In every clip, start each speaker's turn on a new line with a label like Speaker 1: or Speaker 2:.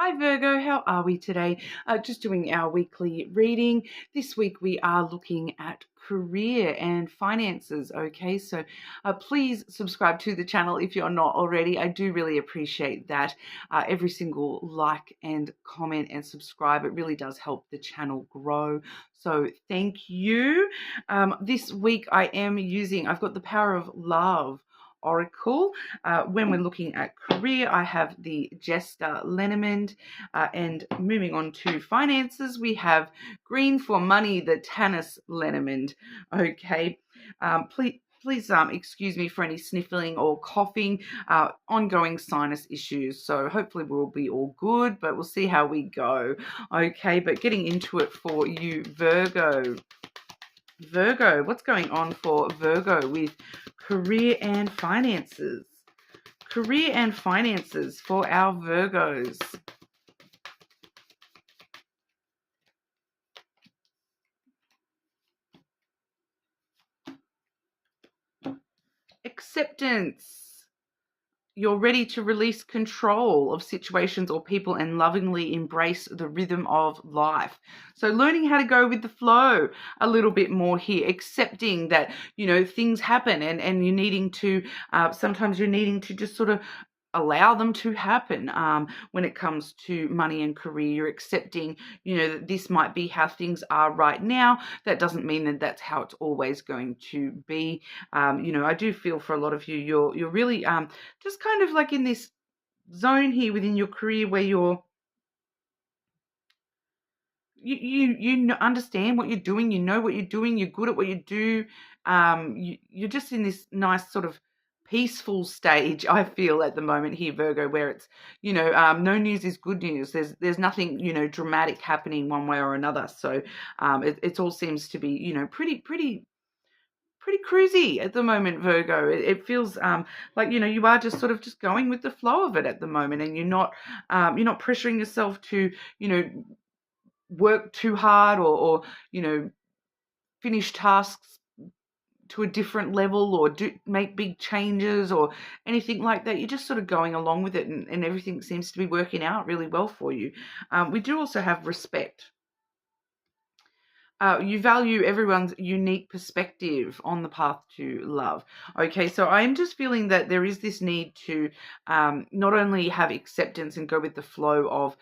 Speaker 1: Hi Virgo, how are we today? Just doing our weekly reading. This week we are looking at career and finances. Okay, so please subscribe to the channel if you're not already. I do really appreciate that. Every single like and comment and subscribe, it really does help the channel grow. So thank you. This week I've got the Power of Love Oracle. When we're looking at career, I have the Jester Lenormand, and moving on to finances, we have green for money, the Tanis Lenormand. Okay, please excuse me for any sniffling or coughing, ongoing sinus issues. So hopefully we'll be all good, but we'll see how we go. Okay, but getting into it for you, Virgo. Virgo, what's going on for Virgo with career and finances? Career and finances for our Virgos. Acceptance. You're ready to release control of situations or people and lovingly embrace the rhythm of life. So learning how to go with the flow a little bit more here, accepting that, things happen and you're needing to, sometimes you're needing to just sort of allow them to happen. When it comes to money and career, you're accepting, that this might be how things are right now. That doesn't mean that that's how it's always going to be. I do feel for a lot of you, you're really just kind of like in this zone here within your career where you understand what you're doing, you know what you're doing, you're good at what you do. You're just in this nice sort of peaceful stage, I feel, at the moment here, Virgo, where it's, no news is good news. There's nothing, dramatic happening one way or another. So it all seems to be, pretty cruisy at the moment, Virgo. It feels like, you are just sort of just going with the flow of it at the moment, and you're not pressuring yourself to, work too hard or finish tasks to a different level or make big changes or anything like that. You're just sort of going along with it, and everything seems to be working out really well for you. We do also have respect. You value everyone's unique perspective on the path to love. Okay, so I'm just feeling that there is this need to not only have acceptance and go with the flow of,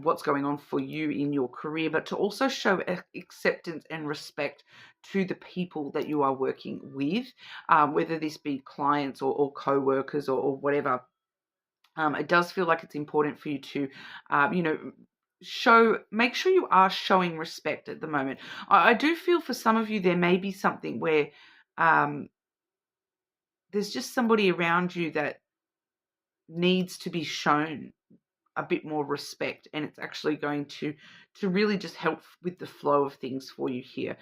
Speaker 1: what's going on for you in your career, but to also show acceptance and respect to the people that you are working with, whether this be clients or co-workers or whatever. It does feel like it's important for you to, make sure you are showing respect at the moment. I do feel for some of you there may be something where there's just somebody around you that needs to be shown a bit more respect, and it's actually going to really just help with the flow of things for you here.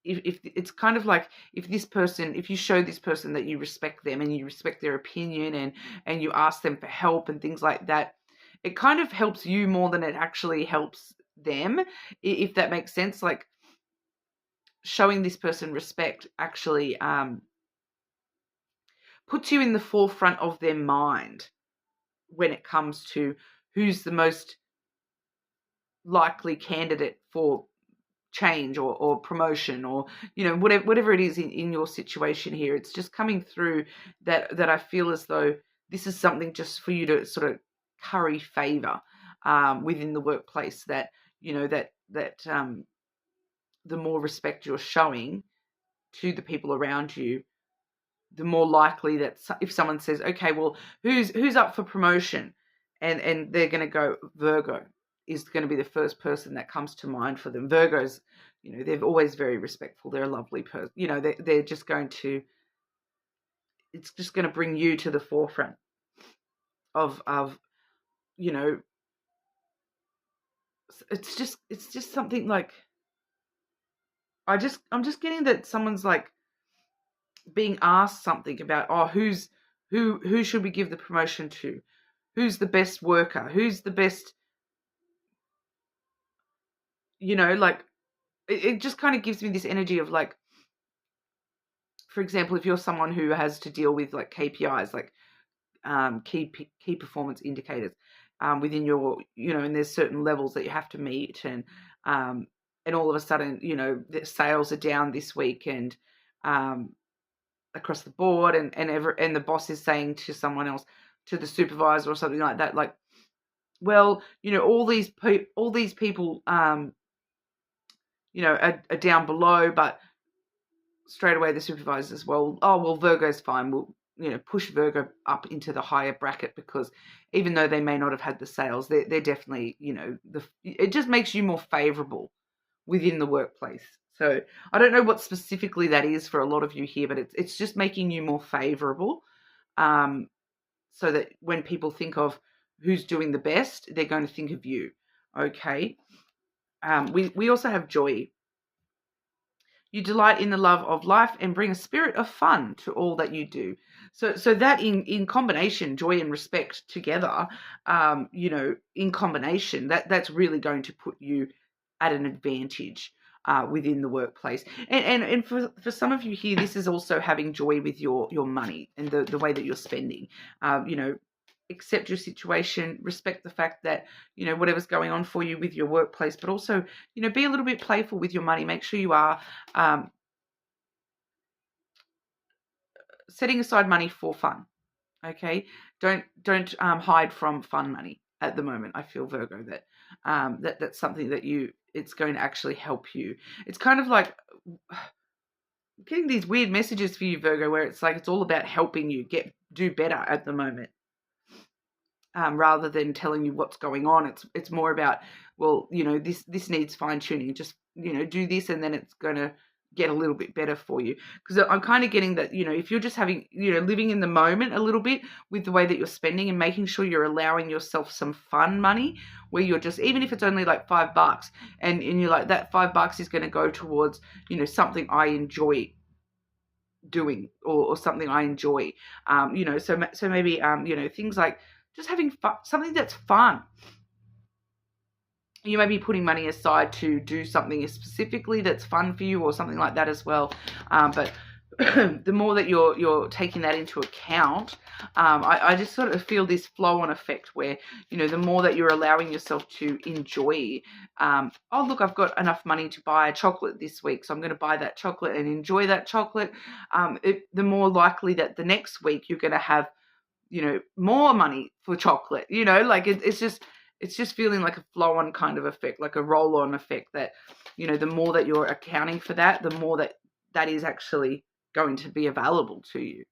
Speaker 1: If it's kind of like if you show this person that you respect them and you respect their opinion and you ask them for help and things like that, it kind of helps you more than it actually helps them, if that makes sense. Like showing this person respect actually puts you in the forefront of their mind when it comes to who's the most likely candidate for change or promotion or whatever it is in your situation here. It's just coming through that I feel as though this is something just for you to sort of curry favor within the workplace, that the more respect you're showing to the people around you, the more likely that if someone says, okay, well, who's up for promotion, and they're going to go, Virgo is going to be the first person that comes to mind for them. Virgos, they're always very respectful. They're a lovely person. They're just going to, it's just going to bring you to the forefront of it's just something like, I'm just getting that someone's like being asked something about, who should we give the promotion to? Who's the best worker? Who's the best, like, it just kind of gives me this energy of like, for example, if you're someone who has to deal with like KPIs, like key performance indicators within your, and there's certain levels that you have to meet, and all of a sudden, the sales are down this week, and across the board, and the boss is saying to someone else, to the supervisor or something like that, like, well, all these people, are down below, but straight away the supervisors, Virgo's fine. We'll, push Virgo up into the higher bracket, because even though they may not have had the sales, they're definitely, it just makes you more favorable within the workplace. So I don't know what specifically that is for a lot of you here, but it's just making you more favorable, so that when people think of who's doing the best, they're going to think of you. Okay. We also have joy. You delight in the love of life and bring a spirit of fun to all that you do. So that in combination, joy and respect together, in combination, that's really going to put you at an advantage within the workplace. And for some of you here, this is also having joy with your money and the way that you're spending. Accept your situation, respect the fact that, whatever's going on for you with your workplace, but also, be a little bit playful with your money. Make sure you are setting aside money for fun. Okay. Don't hide from fun money at the moment. I feel, Virgo, that that's something that it's going to actually help you. It's kind of like getting these weird messages for you, Virgo, where it's like, it's all about helping you do better at the moment. Rather than telling you what's going on, it's more about, well, this needs fine tuning. Just, do this, and then it's going to get a little bit better for you. Because I'm kind of getting that, if you're just having, living in the moment a little bit with the way that you're spending, and making sure you're allowing yourself some fun money, where you're just, even if it's only like $5, and you're like, that $5 is going to go towards, something I enjoy doing, or something I enjoy, so maybe, things like just having fun, something that's fun. You may be putting money aside to do something specifically that's fun for you, or something like that as well. But the more that you're taking that into account, I just sort of feel this flow-on effect where, the more that you're allowing yourself to enjoy, look, I've got enough money to buy a chocolate this week, so I'm going to buy that chocolate and enjoy that chocolate. The more likely that the next week you're going to have, more money for chocolate, like it's just feeling like a flow-on kind of effect, like a roll-on effect, that, the more that you're accounting for that, the more that is actually going to be available to you.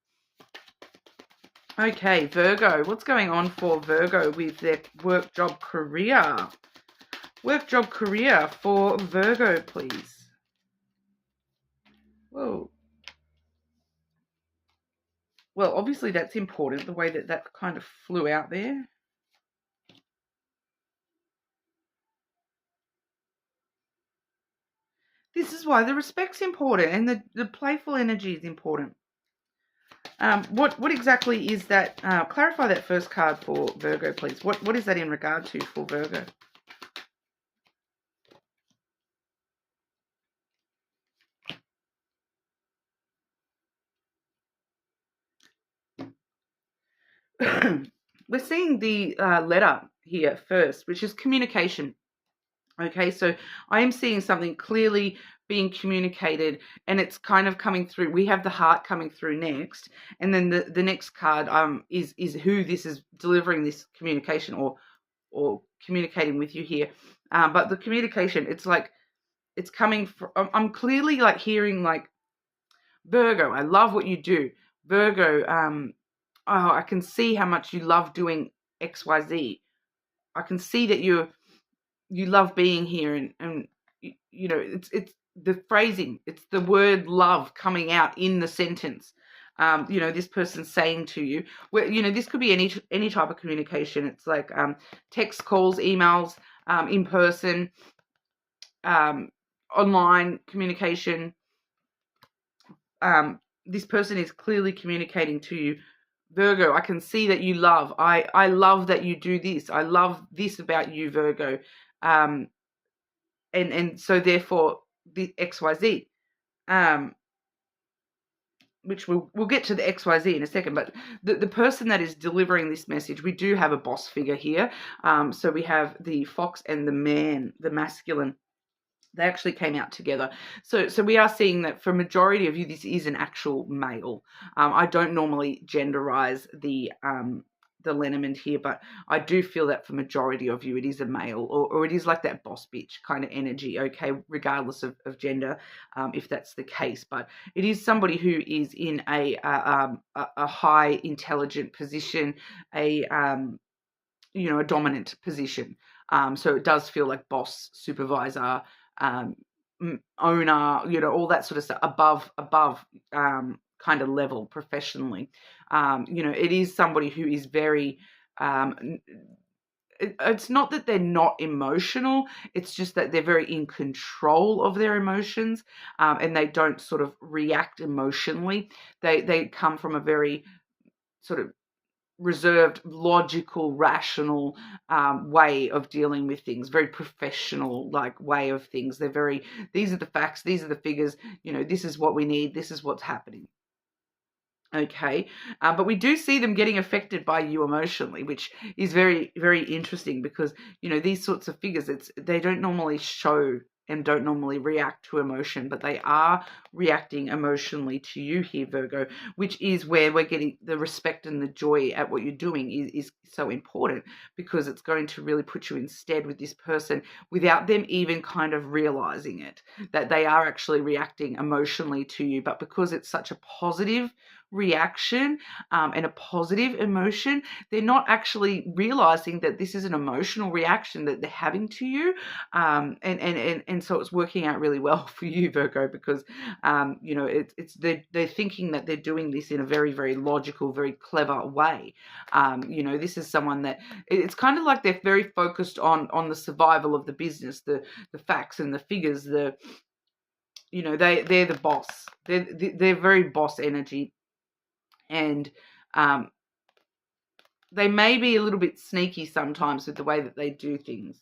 Speaker 1: Okay, Virgo, what's going on for Virgo with their work, job, career? Work, job, career for Virgo, please. Whoa. Well, obviously that's important, the way that kind of flew out there. This is why the respect's important, and the playful energy is important. What exactly is that? Clarify that first card for Virgo, please. What is that in regard to for Virgo? We're seeing the letter here first, which is communication. Okay, so I am seeing something clearly being communicated, and it's kind of coming through. We have the heart coming through next, and then the next card is who this is delivering this communication or communicating with you here. But the communication, it's like it's coming from. I'm clearly like hearing like, Virgo, I love what you do. Virgo, I can see how much you love doing XYZ. I can see that you love being here, and it's the phrasing, it's the word love coming out in the sentence. This person's saying to you, where, this could be any type of communication. It's like text, calls, emails, in person, online communication. This person is clearly communicating to you, Virgo, I can see that you love. I love that you do this. I love this about you, Virgo. And so therefore the XYZ. which we'll get to the XYZ in a second, but the person that is delivering this message, we do have a boss figure here. So we have the fox and the man, the masculine. They actually came out together. So we are seeing that for a majority of you, this is an actual male. I don't normally genderize the lenormand here, but I do feel that for majority of you, it is a male, or it is like that boss bitch kind of energy, okay, regardless of gender, if that's the case. But it is somebody who is in a high intelligent position, a dominant position. So it does feel like boss, supervisor, owner, all that sort of stuff, above kind of level professionally. It is somebody who is very, it's not that they're not emotional, it's just that they're very in control of their emotions, and they don't sort of react emotionally. They come from a very sort of reserved, logical, rational way of dealing with things, very professional like way of things. They're very, these are the facts, these are the figures, this is what we need, this is what's happening. Okay, but we do see them getting affected by you emotionally, which is very, very interesting, because these sorts of figures, they don't normally show and don't normally react to emotion, but they are reacting emotionally to you here, Virgo, which is where we're getting the respect and the joy at what you're doing is so important, because it's going to really put you in stead with this person without them even kind of realizing it, that they are actually reacting emotionally to you. But because it's such a positive reaction and a positive emotion, they're not actually realizing that this is an emotional reaction that they're having to you, and so it's working out really well for you, Virgo, because they're thinking that they're doing this in a very, very logical, very clever way. This is someone that it's kind of like they're very focused on the survival of the business, the facts and the figures, they're the boss, they're very boss energy. And they may be a little bit sneaky sometimes with the way that they do things.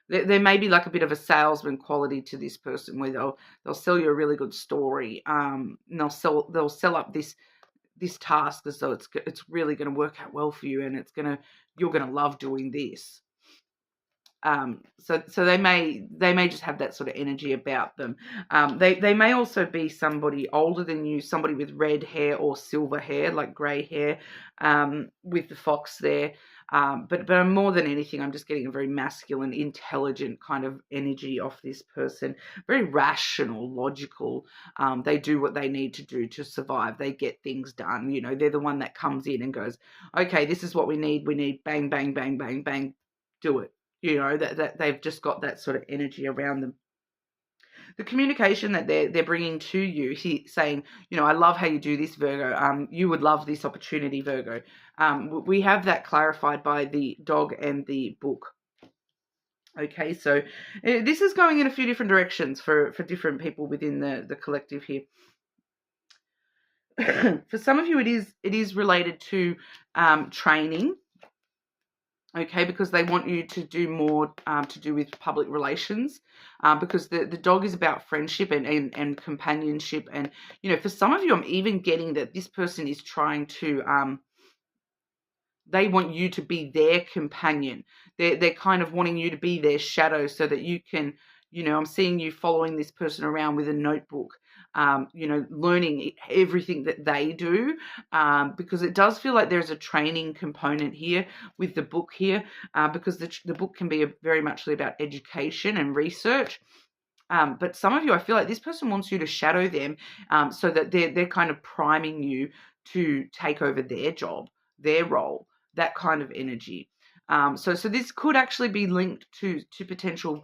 Speaker 1: There may be like a bit of a salesman quality to this person, where they'll sell you a really good story, and they'll sell up this task as though it's really going to work out well for you, and you're going to love doing this. So they may just have that sort of energy about them. They may also be somebody older than you, somebody with red hair or silver hair, like grey hair, with the fox there. But more than anything, I'm just getting a very masculine, intelligent kind of energy off this person. Very rational, logical. They do what they need to do to survive. They get things done. They're the one that comes in and goes, okay, this is what we need. We need bang, bang, bang, bang, bang. Do it. That they've just got that sort of energy around them. The communication that they're bringing to you, saying, I love how you do this, Virgo. You would love this opportunity, Virgo. We have that clarified by the dog and the book. Okay, so this is going in a few different directions for different people within the collective here. For some of you, it is related to training. Okay, because they want you to do more to do with public relations, because the dog is about friendship and companionship. And, for some of you, I'm even getting that this person is trying to, they want you to be their companion. They're kind of wanting you to be their shadow, so that you can, I'm seeing you following this person around with a notebook, learning everything that they do, because it does feel like there's a training component here with the book here, because the book can be very much about education and research. But some of you, I feel like this person wants you to shadow them, so that they're kind of priming you to take over their job, their role, that kind of energy. So this could actually be linked to potential,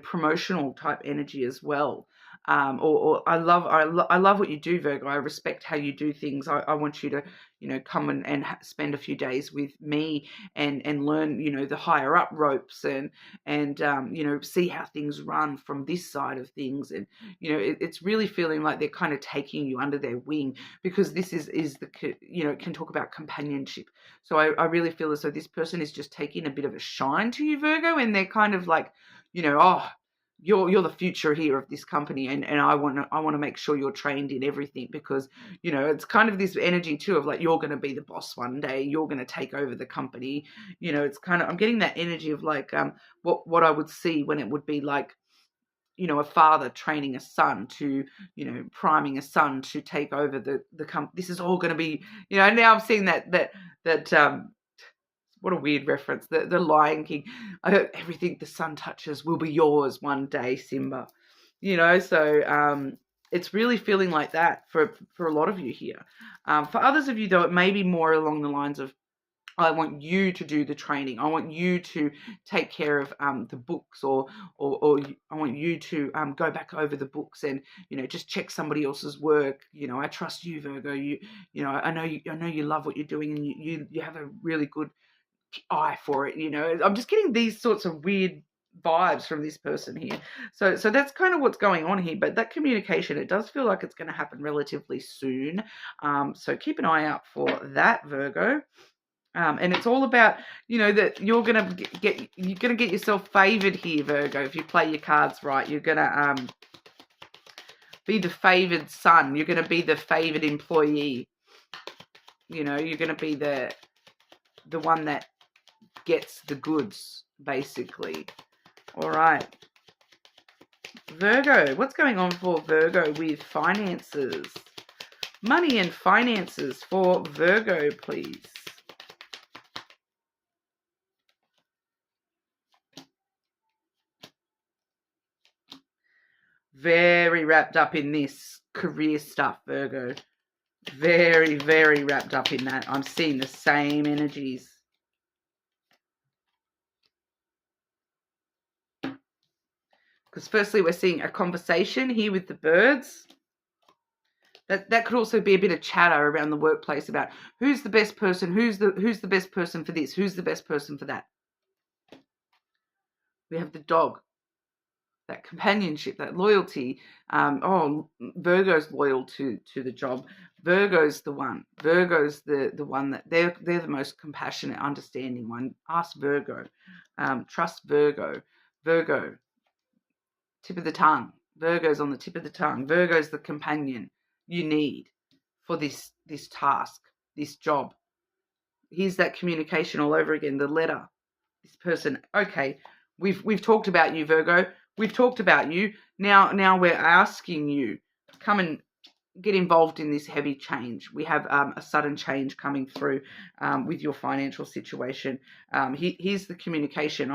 Speaker 1: promotional type energy as well. Or I love what you do, Virgo. I respect how you do things. I want you to, come and spend a few days with me and learn, the higher up ropes and see how things run from this side of things. And, it's really feeling like they're kind of taking you under their wing, because this is the, it can talk about companionship. So I really feel as though this person is just taking a bit of a shine to you, Virgo, and they're kind of like, you're the future here of this company, and I want to make sure you're trained in everything, because it's kind of this energy too of like, you're going to be the boss one day, you're going to take over the company. It's kind of, I'm getting that energy of like what I would see when it would be like, a father training a son to, priming a son to take over the company. This is all going to be, now I'm seeing that what a weird reference. The Lion King. Everything the sun touches will be yours one day, Simba. So it's really feeling like that for a lot of you here. For others of you, though, it may be more along the lines of, I want you to do the training. I want you to take care of the books, or I want you to go back over the books and just check somebody else's work. I trust you, Virgo. I know you love what you're doing, and you have a really good eye for it. I'm just getting these sorts of weird vibes from this person here. So that's kind of what's going on here. But that communication, it does feel like it's going to happen relatively soon. So keep an eye out for that, Virgo. And it's all about, that you're gonna get yourself favored here, Virgo. If you play your cards right, you're gonna be the favored son. You're gonna be the favored employee. You're gonna be the one that gets the goods, basically. All right, Virgo. What's going on for Virgo with finances, money, and finances for Virgo, please? Very wrapped up in this career stuff, Virgo. Very, very wrapped up in that. I'm seeing the same energies. Because firstly, we're seeing a conversation here with the birds. That could also be a bit of chatter around the workplace about who's the best person, who's the best person for this, who's the best person for that. We have the dog. That companionship, that loyalty. Virgo's loyal to the job. Virgo's the one. Virgo's the one that they're the most compassionate, understanding one. Ask Virgo. Trust Virgo. Virgo, tip of the tongue. Virgo's on the tip of the tongue. Virgo's the companion you need for this task, this job. Here's that communication all over again. The letter. This person. Okay, we've talked about you, Virgo. We've talked about you. Now we're asking you, come and get involved in this heavy change. We have a sudden change coming through with your financial situation. Here's the communication.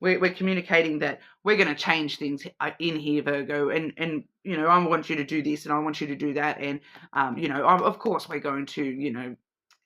Speaker 1: We're communicating that we're going to change things in here, Virgo, and I want you to do this and I want you to do that, and of course we're going to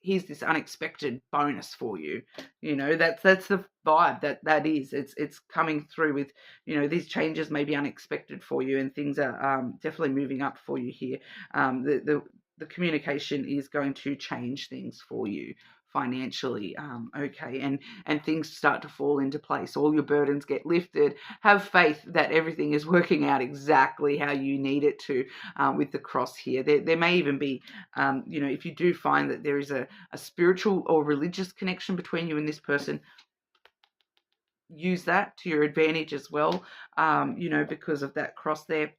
Speaker 1: here's this unexpected bonus for you. That's the vibe that is. It's coming through with, these changes may be unexpected for you, and things are definitely moving up for you here. The communication is going to change things for you financially, okay, and things start to fall into place. All your burdens get lifted. Have faith that everything is working out exactly how you need it to, with the cross here. There may even be, if you do find that there is a spiritual or religious connection between you and this person, use that to your advantage as well, because of that cross there.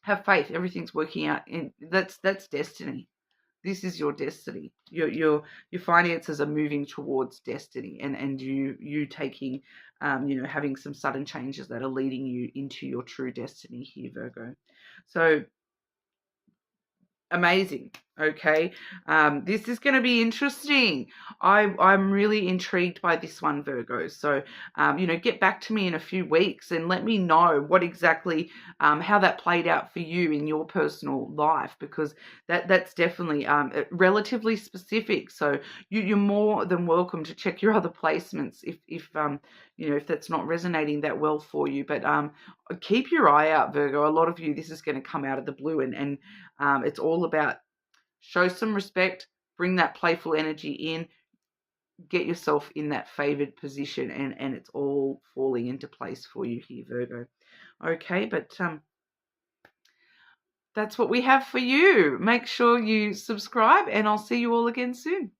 Speaker 1: Have faith. Everything's working out, and that's destiny. This is your destiny. Your finances are moving towards destiny, and you taking, having some sudden changes that are leading you into your true destiny here, Virgo. So amazing. Okay, this is going to be interesting. I'm really intrigued by this one, Virgo. So, get back to me in a few weeks and let me know what exactly, how that played out for you in your personal life, because that's definitely relatively specific. So you're more than welcome to check your other placements if that's not resonating that well for you. But keep your eye out, Virgo. A lot of you, this is going to come out of the blue, and it's all about show some respect, bring that playful energy in, get yourself in that favored position, and it's all falling into place for you here, Virgo. Okay, but that's what we have for you. Make sure you subscribe, and I'll see you all again soon.